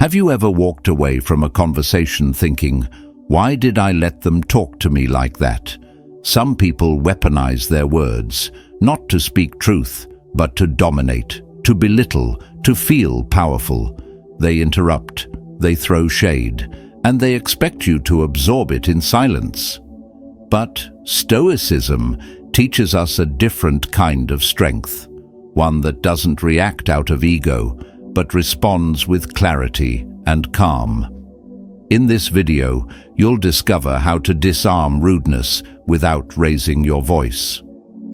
Have you ever walked away from a conversation thinking, why did I let them talk to me like that? Some people weaponize their words, not to speak truth, but to dominate, to belittle, to feel powerful. They interrupt, they throw shade, and they expect you to absorb it in silence. But Stoicism teaches us a different kind of strength, one that doesn't react out of ego, but responds with clarity and calm. In this video, you'll discover how to disarm rudeness without raising your voice.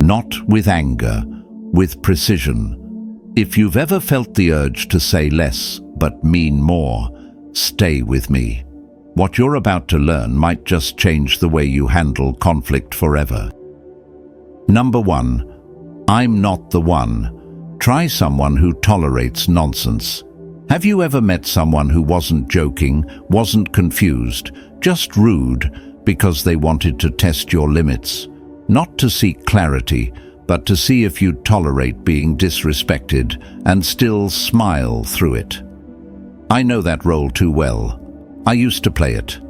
Not with anger, with precision. If you've ever felt the urge to say less but mean more, stay with me. What you're about to learn might just change the way you handle conflict forever. Number 1. I'm not the one. Try someone who tolerates nonsense. Have you ever met someone who wasn't joking, wasn't confused, just rude because they wanted to test your limits? Not to seek clarity, but to see if you'd tolerate being disrespected and still smile through it. I know that role too well. I used to play it.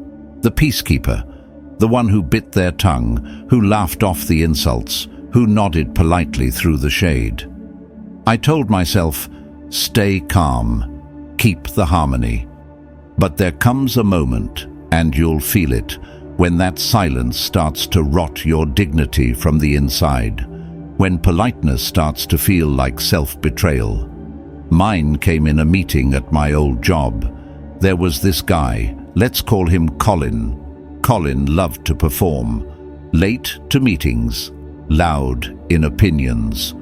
The peacekeeper, the one who bit their tongue, who laughed off the insults, who nodded politely through the shade. I told myself, stay calm, keep the harmony. But there comes a moment, and you'll feel it, when that silence starts to rot your dignity from the inside, when politeness starts to feel like self-betrayal. Mine came in a meeting at my old job. There was this guy, let's call him Colin. Colin loved to perform, late to meetings, loud in opinions,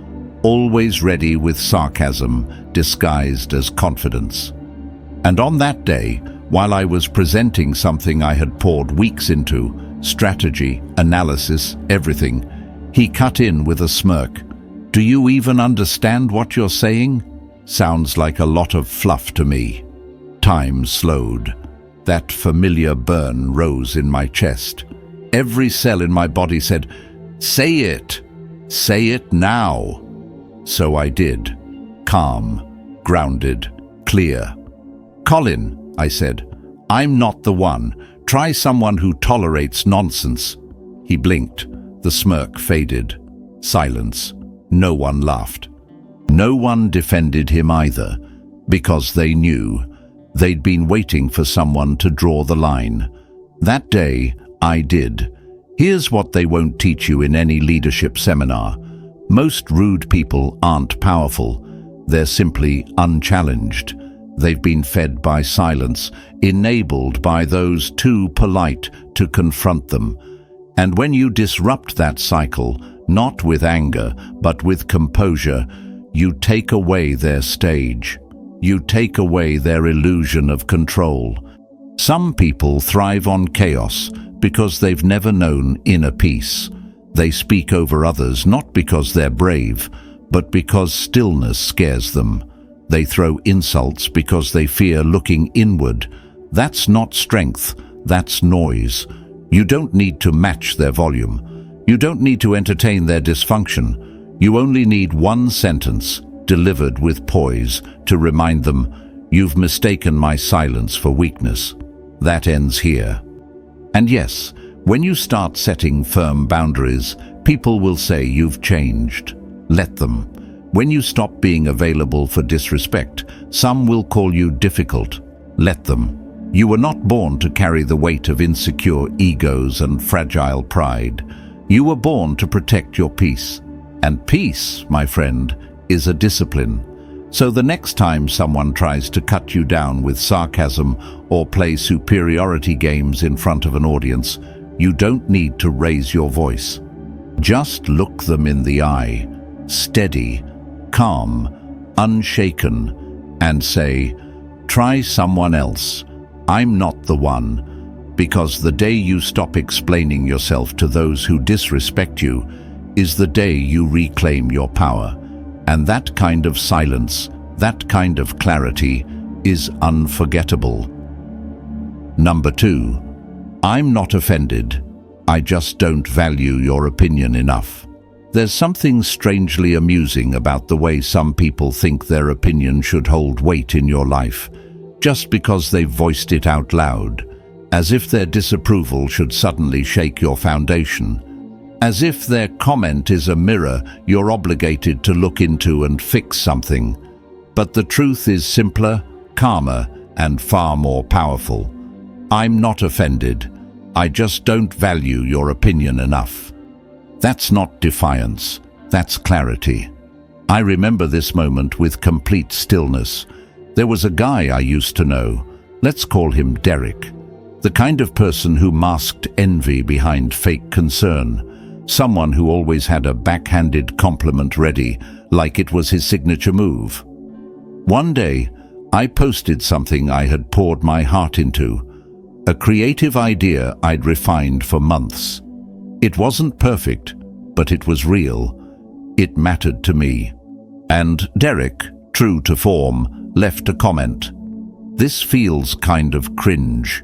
always ready with sarcasm disguised as confidence. And on that day, while I was presenting something I had poured weeks into, strategy, analysis, everything, he cut in with a smirk. Do you even understand what you're saying? Sounds like a lot of fluff to me. Time slowed. That familiar burn rose in my chest. Every cell in my body said, say it! Say it now! So I did. Calm, grounded, clear. Colin, I said, I'm not the one. Try someone who tolerates nonsense. He blinked. The smirk faded. Silence. No one laughed. No one defended him either, because they knew. They'd been waiting for someone to draw the line. That day, I did. Here's what they won't teach you in any leadership seminar. Most rude people aren't powerful. They're simply unchallenged. They've been fed by silence, enabled by those too polite to confront them. And when you disrupt that cycle, not with anger, but with composure, you take away their stage. You take away their illusion of control. Some people thrive on chaos because they've never known inner peace. They speak over others not because they're brave, but because stillness scares them. They throw insults because they fear looking inward. That's not strength, that's noise. You don't need to match their volume. You don't need to entertain their dysfunction. You only need one sentence, delivered with poise, to remind them, you've mistaken my silence for weakness. That ends here. And yes, when you start setting firm boundaries, people will say you've changed. Let them. When you stop being available for disrespect, some will call you difficult. Let them. You were not born to carry the weight of insecure egos and fragile pride. You were born to protect your peace. And peace, my friend, is a discipline. So the next time someone tries to cut you down with sarcasm or play superiority games in front of an audience, you don't need to raise your voice. Just look them in the eye, steady, calm, unshaken, and say, try someone else. I'm not the one. Because the day you stop explaining yourself to those who disrespect you is the day you reclaim your power. And that kind of silence, that kind of clarity, is unforgettable. Number 2, I'm not offended. I just don't value your opinion enough. There's something strangely amusing about the way some people think their opinion should hold weight in your life. just because they've voiced it out loud, as if their disapproval should suddenly shake your foundation. As if their comment is a mirror you're obligated to look into and fix something. But the truth is simpler, calmer, and far more powerful. I'm not offended. I just don't value your opinion enough. That's not defiance. That's clarity. I remember this moment with complete stillness. There was a guy I used to know. Let's call him Derek. The kind of person who masked envy behind fake concern. Someone who always had a backhanded compliment ready, like it was his signature move. One day, I posted something I had poured my heart into, a creative idea I'd refined for months. It wasn't perfect, but it was real. It mattered to me. And Derek, true to form, left a comment. "This feels kind of cringe.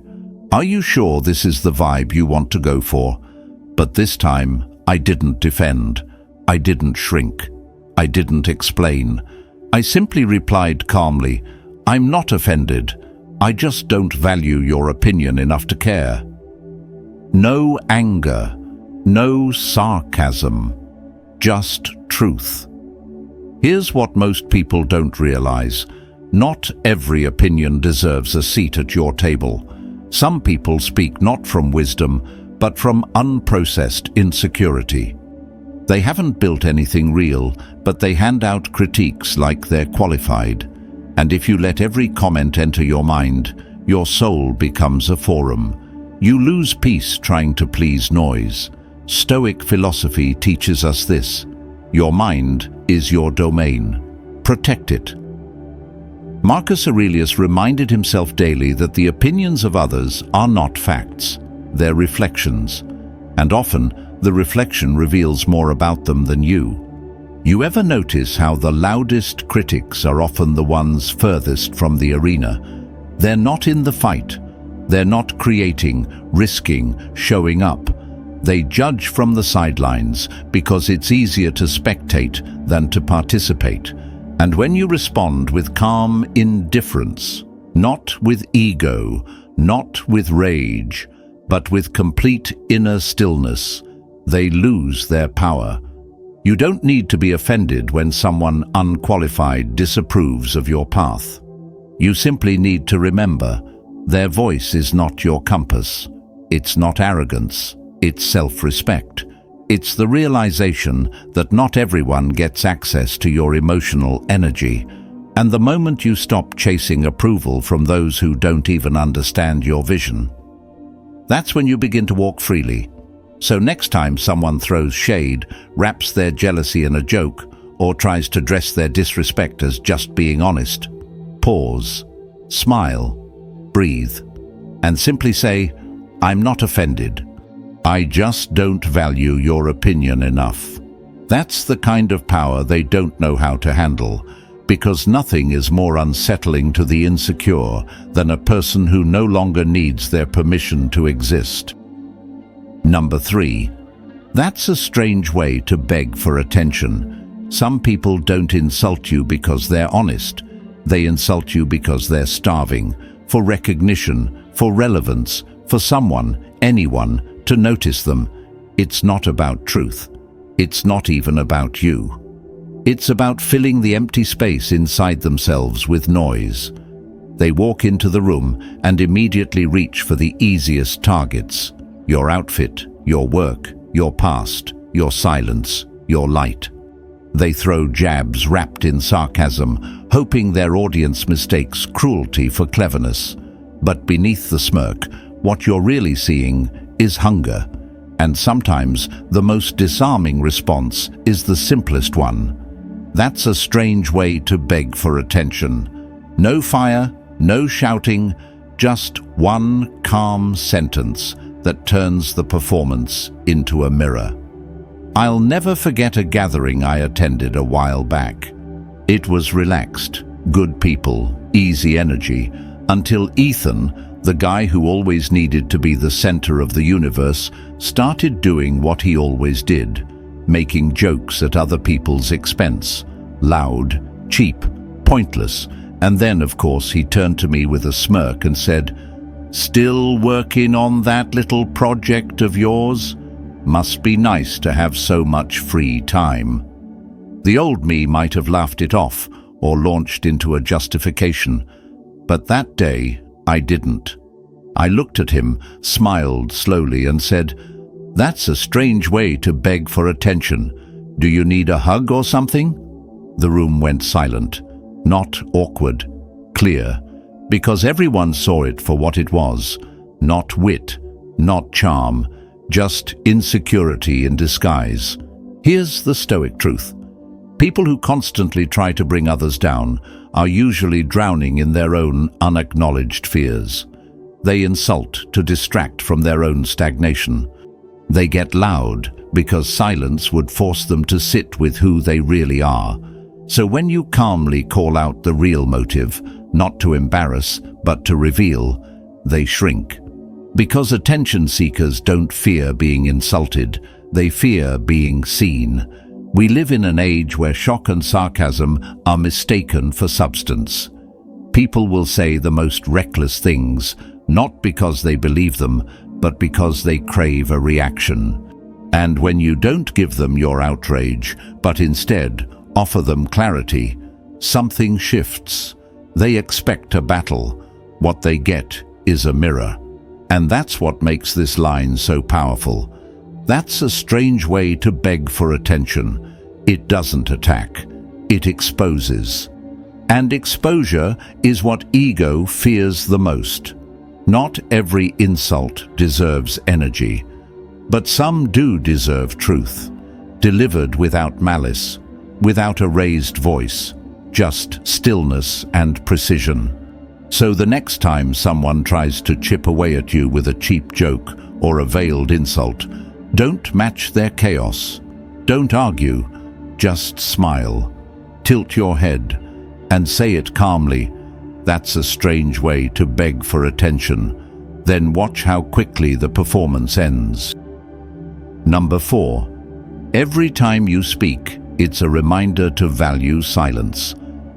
Are you sure this is the vibe you want to go for?" But this time, I didn't defend. I didn't shrink. I didn't explain. I simply replied calmly, "I'm not offended. I just don't value your opinion enough to care." No anger, no sarcasm, just truth. Here's what most people don't realize. Not every opinion deserves a seat at your table. Some people speak not from wisdom, but from unprocessed insecurity. They haven't built anything real, but they hand out critiques like they're qualified. And if you let every comment enter your mind, your soul becomes a forum. You lose peace trying to please noise. Stoic philosophy teaches us this. Your mind is your domain. Protect it. Marcus Aurelius reminded himself daily that the opinions of others are not facts. They're reflections, and often the reflection reveals more about them than you. You ever notice how the loudest critics are often the ones furthest from the arena? They're not in the fight. They're not creating, risking, showing up. They judge from the sidelines because it's easier to spectate than to participate. And when you respond with calm indifference, not with ego, not with rage, but with complete inner stillness, they lose their power. You don't need to be offended when someone unqualified disapproves of your path. You simply need to remember, their voice is not your compass. It's not arrogance. It's self-respect. It's the realization that not everyone gets access to your emotional energy. And the moment you stop chasing approval from those who don't even understand your vision, that's when you begin to walk freely. So next time someone throws shade, wraps their jealousy in a joke, or tries to dress their disrespect as just being honest, pause, smile, breathe, and simply say, "I'm not offended. I just don't value your opinion enough." That's the kind of power they don't know how to handle, because nothing is more unsettling to the insecure than a person who no longer needs their permission to exist. Number 3. That's a strange way to beg for attention. Some people don't insult you because they're honest. They insult you because they're starving for recognition, for relevance, for someone, anyone, to notice them. It's not about truth. It's not even about you. It's about filling the empty space inside themselves with noise. They walk into the room and immediately reach for the easiest targets: your outfit, your work, your past, your silence, your light. They throw jabs wrapped in sarcasm, hoping their audience mistakes cruelty for cleverness. But beneath the smirk, what you're really seeing is hunger. And sometimes the most disarming response is the simplest one. That's a strange way to beg for attention. No fire, no shouting, just one calm sentence that turns the performance into a mirror. I'll never forget a gathering I attended a while back. It was relaxed, good people, easy energy, until Ethan, the guy who always needed to be the center of the universe, started doing what he always did, making jokes at other people's expense. Loud, cheap, pointless, And then, of course, he turned to me with a smirk and said, "Still working on that little project of yours? Must be nice to have so much free time." The old me might have laughed it off or launched into a justification, but that day I didn't. I looked at him, smiled slowly and said, "That's a strange way to beg for attention. Do you need a hug or something?" The room went silent, not awkward, clear, because everyone saw it for what it was, not wit, not charm, just insecurity in disguise. Here's the Stoic truth. People who constantly try to bring others down are usually drowning in their own unacknowledged fears. They insult to distract from their own stagnation. They get loud because silence would force them to sit with who they really are. So when you calmly call out the real motive, not to embarrass, but to reveal, they shrink. Because attention seekers don't fear being insulted, they fear being seen. We live in an age where shock and sarcasm are mistaken for substance. People will say the most reckless things, not because they believe them, but because they crave a reaction. And when you don't give them your outrage, but instead offer them clarity, something shifts. They expect a battle. What they get is a mirror. And that's what makes this line so powerful. That's a strange way to beg for attention. It doesn't attack. It exposes. And exposure is what ego fears the most. Not every insult deserves energy, but some do deserve truth, delivered without malice, without a raised voice, just stillness and precision. So the next time someone tries to chip away at you with a cheap joke or a veiled insult, don't match their chaos. Don't argue, just smile, tilt your head, and say it calmly. That's a strange way to beg for attention. Then watch how quickly the performance ends. Number 4. Every time you speak, it's a reminder to value silence.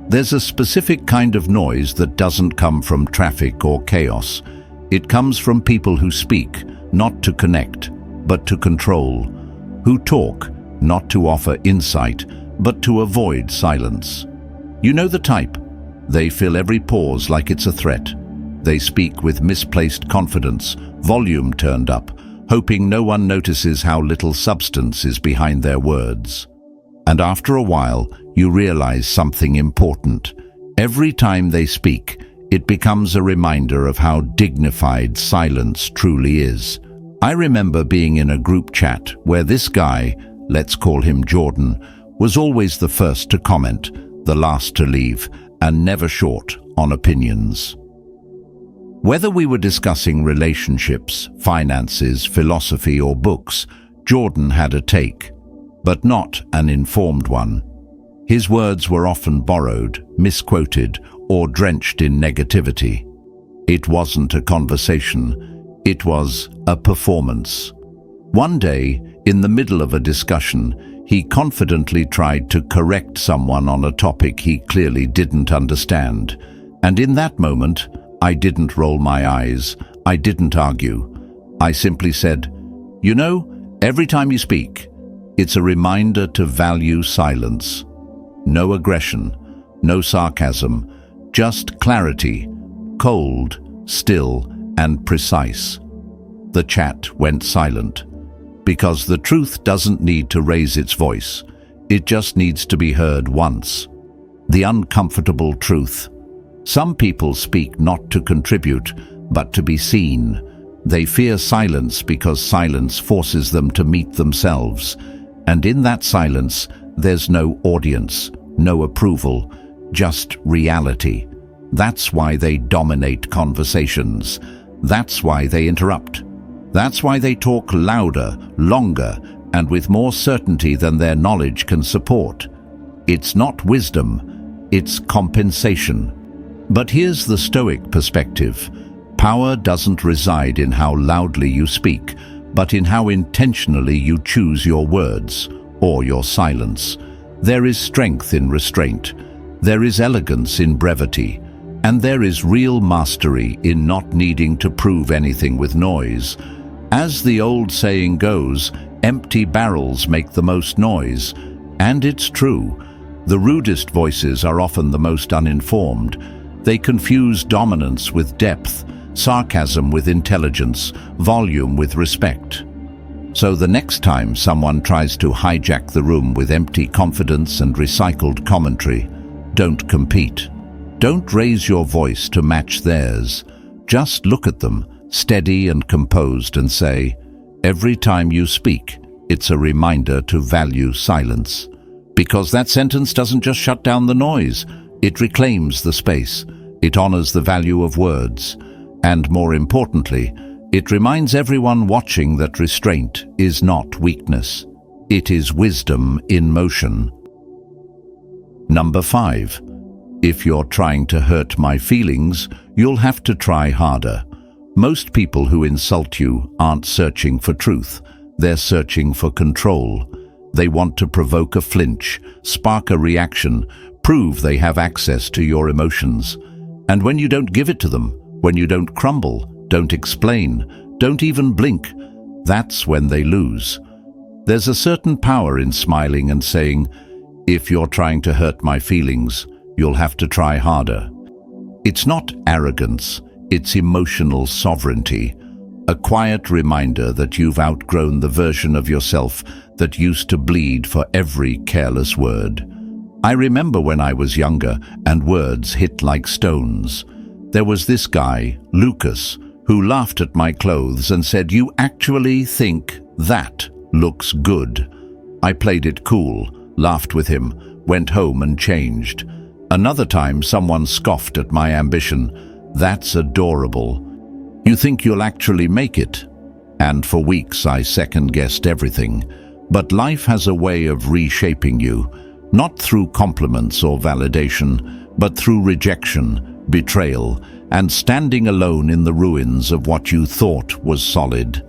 There's a specific kind of noise that doesn't come from traffic or chaos. It comes from people who speak, not to connect, but to control. Who talk, not to offer insight, but to avoid silence. You know the type. They fill every pause like it's a threat. They speak with misplaced confidence, volume turned up, hoping no one notices how little substance is behind their words. And after a while, you realize something important. Every time they speak, it becomes a reminder of how dignified silence truly is. I remember being in a group chat where this guy, let's call him Jordan, was always the first to comment, the last to leave, and never short on opinions. Whether we were discussing relationships, finances, philosophy, or books, Jordan had a take, but not an informed one. His words were often borrowed, misquoted, or drenched in negativity. It wasn't a conversation, it was a performance. One day, in the middle of a discussion, he confidently tried to correct someone on a topic he clearly didn't understand. And in that moment, I didn't roll my eyes, I didn't argue. I simply said, "You know, every time you speak, it's a reminder to value silence. No aggression, no sarcasm, just clarity, cold, still, and precise." The chat went silent, because the truth doesn't need to raise its voice. It just needs to be heard once. The uncomfortable truth. Some people speak not to contribute, but to be seen. They fear silence because silence forces them to meet themselves. And in that silence, there's no audience, no approval, just reality. That's why they dominate conversations. That's why they interrupt. That's why they talk louder, longer, and with more certainty than their knowledge can support. It's not wisdom, it's compensation. But here's the Stoic perspective. Power doesn't reside in how loudly you speak, but in how intentionally you choose your words or your silence. There is strength in restraint. There is elegance in brevity, and there is real mastery in not needing to prove anything with noise. As the old saying goes, empty barrels make the most noise, and it's true. The rudest voices are often the most uninformed. They confuse dominance with depth, sarcasm with intelligence, volume with respect. So the next time someone tries to hijack the room with empty confidence and recycled commentary, don't compete. Don't raise your voice to match theirs. Just look at them, steady and composed, and say, every time you speak, it's a reminder to value silence. Because that sentence doesn't just shut down the noise, it reclaims the space, it honors the value of words, and more importantly, it reminds everyone watching that restraint is not weakness. It is wisdom in motion. Number 5. If you're trying to hurt my feelings, you'll have to try harder. Most people who insult you aren't searching for truth. They're searching for control. They want to provoke a flinch, spark a reaction, prove they have access to your emotions. And when you don't give it to them, when you don't crumble, don't explain, don't even blink, that's when they lose. There's a certain power in smiling and saying, if you're trying to hurt my feelings, you'll have to try harder. It's not arrogance, it's emotional sovereignty, a quiet reminder that you've outgrown the version of yourself that used to bleed for every careless word. I remember when I was younger and words hit like stones. There was this guy, Lucas, who laughed at my clothes and said, "You actually think that looks good?" I played it cool, laughed with him, went home and changed. Another time someone scoffed at my ambition. "That's adorable. You think you'll actually make it?" And for weeks I second-guessed everything. But life has a way of reshaping you, not through compliments or validation, but through rejection, betrayal, and standing alone in the ruins of what you thought was solid.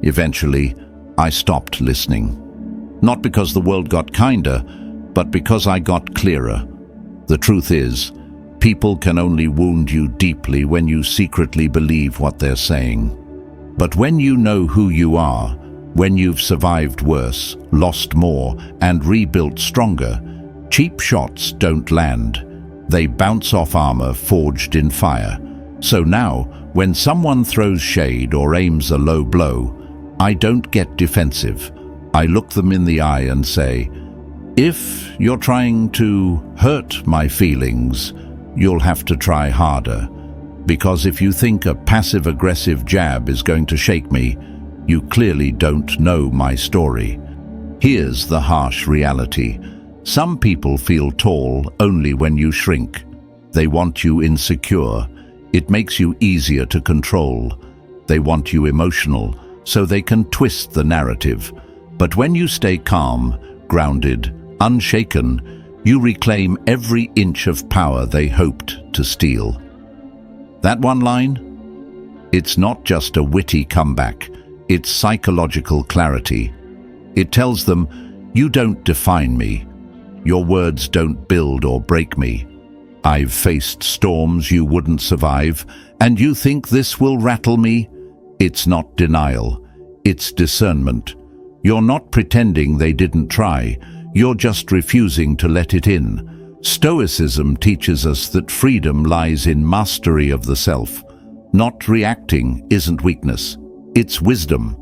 Eventually, I stopped listening. Not because the world got kinder, but because I got clearer. The truth is, people can only wound you deeply when you secretly believe what they're saying. But when you know who you are, when you've survived worse, lost more, and rebuilt stronger, cheap shots don't land. They bounce off armor forged in fire. So now, when someone throws shade or aims a low blow, I don't get defensive. I look them in the eye and say, if you're trying to hurt my feelings, you'll have to try harder. Because if you think a passive-aggressive jab is going to shake me, you clearly don't know my story. Here's the harsh reality. Some people feel tall only when you shrink. They want you insecure. It makes you easier to control. They want you emotional, so they can twist the narrative. But when you stay calm, grounded, unshaken, you reclaim every inch of power they hoped to steal. That one line? It's not just a witty comeback. It's psychological clarity. It tells them, you don't define me. Your words don't build or break me. I've faced storms you wouldn't survive, and you think this will rattle me? It's not denial. It's discernment. You're not pretending they didn't try. You're just refusing to let it in. Stoicism teaches us that freedom lies in mastery of the self. Not reacting isn't weakness. It's wisdom.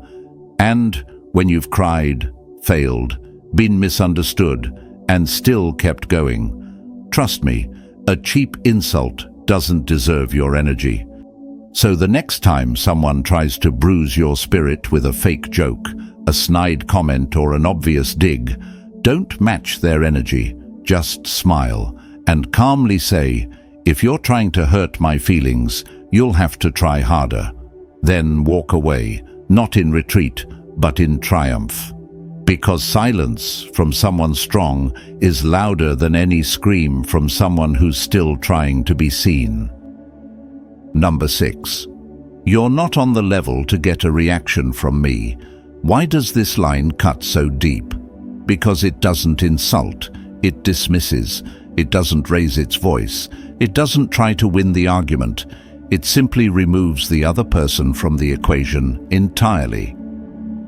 And when you've cried, failed, been misunderstood, and still kept going, trust me, a cheap insult doesn't deserve your energy. So the next time someone tries to bruise your spirit with a fake joke, a snide comment, or an obvious dig, don't match their energy. Just smile and calmly say, if you're trying to hurt my feelings, you'll have to try harder. Then walk away, not in retreat, but in triumph. Because silence from someone strong is louder than any scream from someone who's still trying to be seen. Number 6. You're not on the level to get a reaction from me. Why does this line cut so deep? Because it doesn't insult, it dismisses. It doesn't raise its voice. It doesn't try to win the argument. It simply removes the other person from the equation entirely.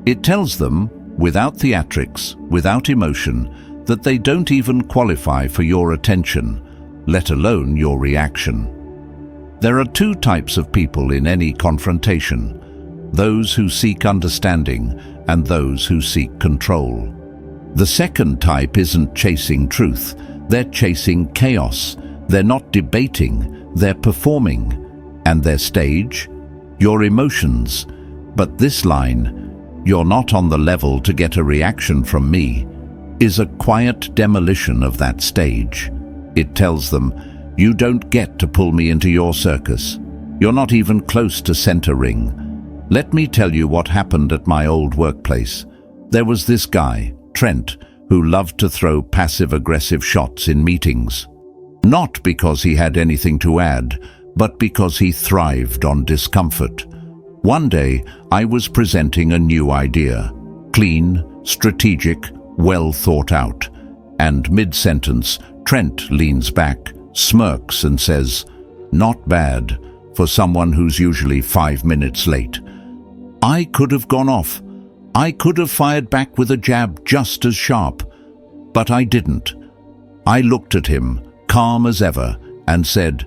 It tells them, without theatrics, without emotion, that they don't even qualify for your attention, let alone your reaction. There are two types of people in any confrontation: those who seek understanding and those who seek control. The second type isn't chasing truth, they're chasing chaos. They're not debating, they're performing. And their stage? Your emotions. But this line, "You're not on the level to get a reaction from me," is a quiet demolition of that stage. It tells them, "You don't get to pull me into your circus. You're not even close to center ring." Let me tell you what happened at my old workplace. There was this guy, Trent, who loved to throw passive-aggressive shots in meetings. Not because he had anything to add, but because he thrived on discomfort. One day, I was presenting a new idea. Clean, strategic, well thought out. And mid-sentence, Trent leans back, smirks and says, "Not bad, for someone who's usually 5 minutes late." I could have gone off. I could have fired back with a jab just as sharp. But I didn't. I looked at him, calm as ever, and said,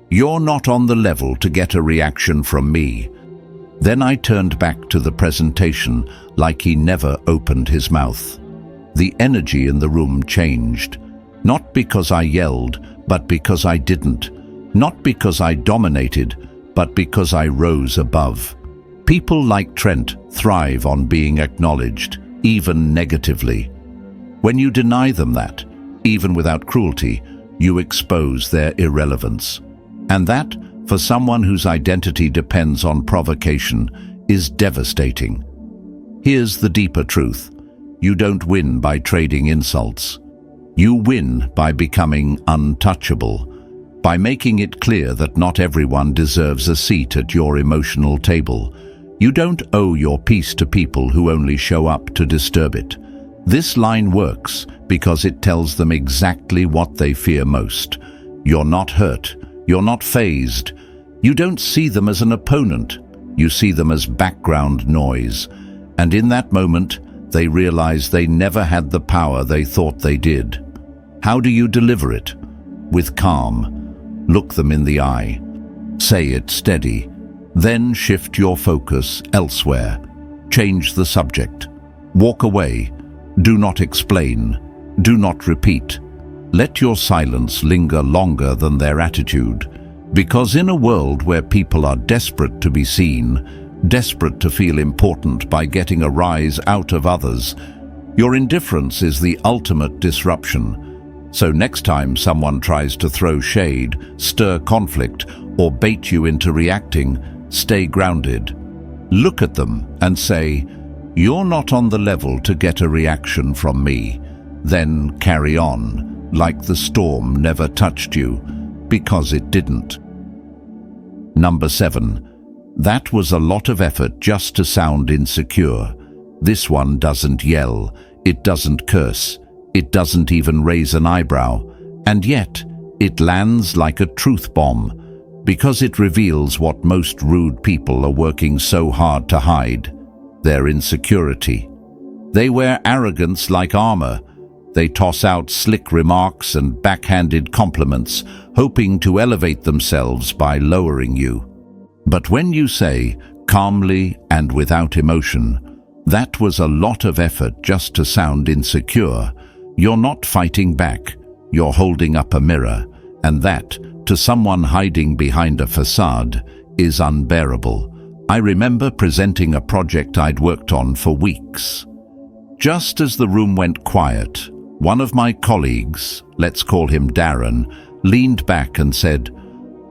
"You're not on the level to get a reaction from me." Then I turned back to the presentation like he never opened his mouth. The energy in the room changed. Not because I yelled, but because I didn't. Not because I dominated, but because I rose above. People like Trent thrive on being acknowledged, even negatively. When you deny them that, even without cruelty, you expose their irrelevance. And that, for someone whose identity depends on provocation, is devastating. Here's the deeper truth. You don't win by trading insults. You win by becoming untouchable, by making it clear that not everyone deserves a seat at your emotional table. You don't owe your peace to people who only show up to disturb it. This line works because it tells them exactly what they fear most. You're not hurt. You're not fazed. You don't see them as an opponent. You see them as background noise. And in that moment, they realize they never had the power they thought they did. How do you deliver it? With calm. Look them in the eye. Say it steady. Then shift your focus elsewhere. Change the subject. Walk away. Do not explain. Do not repeat. Let your silence linger longer than their attitude. Because in a world where people are desperate to be seen, desperate to feel important by getting a rise out of others, your indifference is the ultimate disruption. So next time someone tries to throw shade, stir conflict, or bait you into reacting, stay grounded. Look at them and say, "You're not on the level to get a reaction from me." Then carry on, like the storm never touched you, because it didn't. Number 7. That was a lot of effort just to sound insecure. This one doesn't yell, it doesn't curse, it doesn't even raise an eyebrow, and yet it lands like a truth bomb, because it reveals what most rude people are working so hard to hide: their insecurity. They wear arrogance like armor. They toss out slick remarks and backhanded compliments, hoping to elevate themselves by lowering you. But when you say, calmly and without emotion, "That was a lot of effort just to sound insecure," you're not fighting back, you're holding up a mirror, and that, to someone hiding behind a facade, is unbearable. I remember presenting a project I'd worked on for weeks. Just as the room went quiet, one of my colleagues, let's call him Darren, leaned back and said,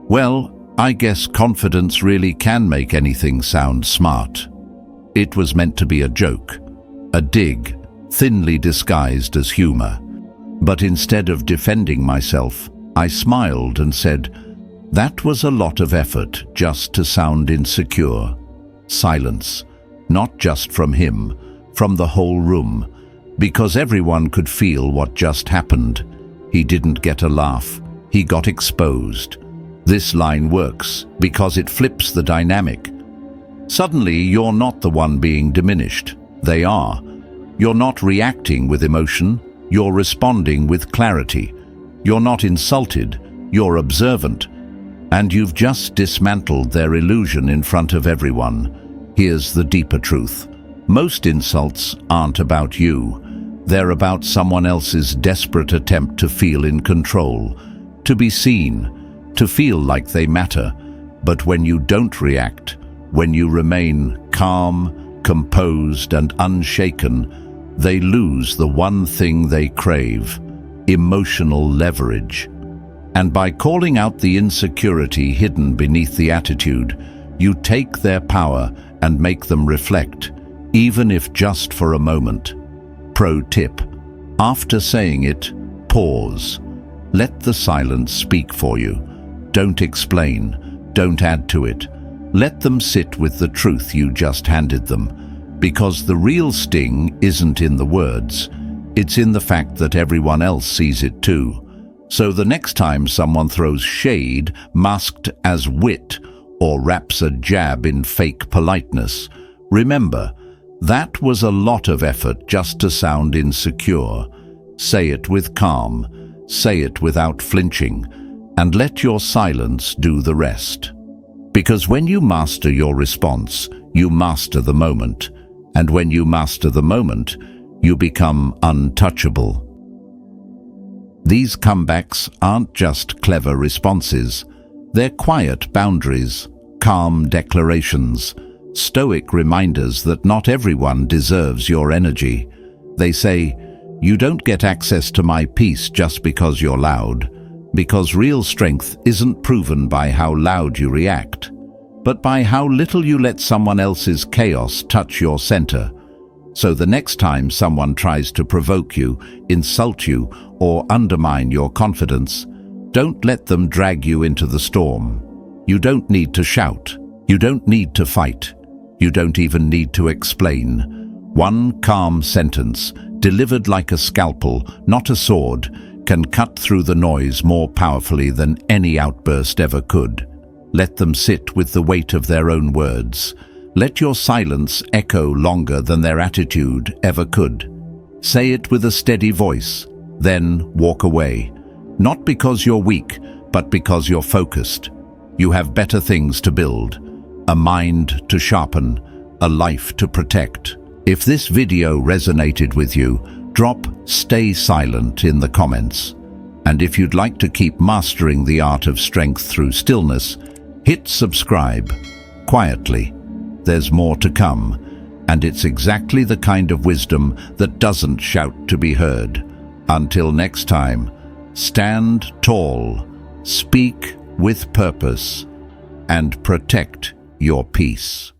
"Well, I guess confidence really can make anything sound smart." It was meant to be a joke, a dig, thinly disguised as humor. But instead of defending myself, I smiled and said, "That was a lot of effort just to sound insecure." Silence, not just from him, from the whole room, because everyone could feel what just happened. He didn't get a laugh. He got exposed. This line works because it flips the dynamic. Suddenly, you're not the one being diminished. They are. You're not reacting with emotion. You're responding with clarity. You're not insulted. You're observant. And you've just dismantled their illusion in front of everyone. Here's the deeper truth. Most insults aren't about you. They're about someone else's desperate attempt to feel in control, to be seen, to feel like they matter. But when you don't react, when you remain calm, composed, and unshaken, they lose the one thing they crave: emotional leverage. And by calling out the insecurity hidden beneath the attitude, you take their power and make them reflect, even if just for a moment. Pro tip: after saying it, pause. Let the silence speak for you. Don't explain. Don't add to it. Let them sit with the truth you just handed them. Because the real sting isn't in the words. It's in the fact that everyone else sees it too. So the next time someone throws shade masked as wit or wraps a jab in fake politeness, remember, that was a lot of effort just to sound insecure. Say it with calm, say it without flinching, and let your silence do the rest. Because when you master your response, you master the moment. And when you master the moment, you become untouchable. These comebacks aren't just clever responses. They're quiet boundaries, calm declarations, stoic reminders that not everyone deserves your energy. They say, you don't get access to my peace just because you're loud, because real strength isn't proven by how loud you react, but by how little you let someone else's chaos touch your center. So the next time someone tries to provoke you, insult you, or undermine your confidence, don't let them drag you into the storm. You don't need to shout. You don't need to fight. You don't even need to explain. One calm sentence, delivered like a scalpel, not a sword, can cut through the noise more powerfully than any outburst ever could. Let them sit with the weight of their own words. Let your silence echo longer than their attitude ever could. Say it with a steady voice, then walk away. Not because you're weak, but because you're focused. You have better things to build, a mind to sharpen, a life to protect. If this video resonated with you, drop "Stay silent" in the comments. And if you'd like to keep mastering the art of strength through stillness, hit subscribe quietly. There's more to come, and it's exactly the kind of wisdom that doesn't shout to be heard. Until next time, stand tall, speak with purpose, and protect your peace.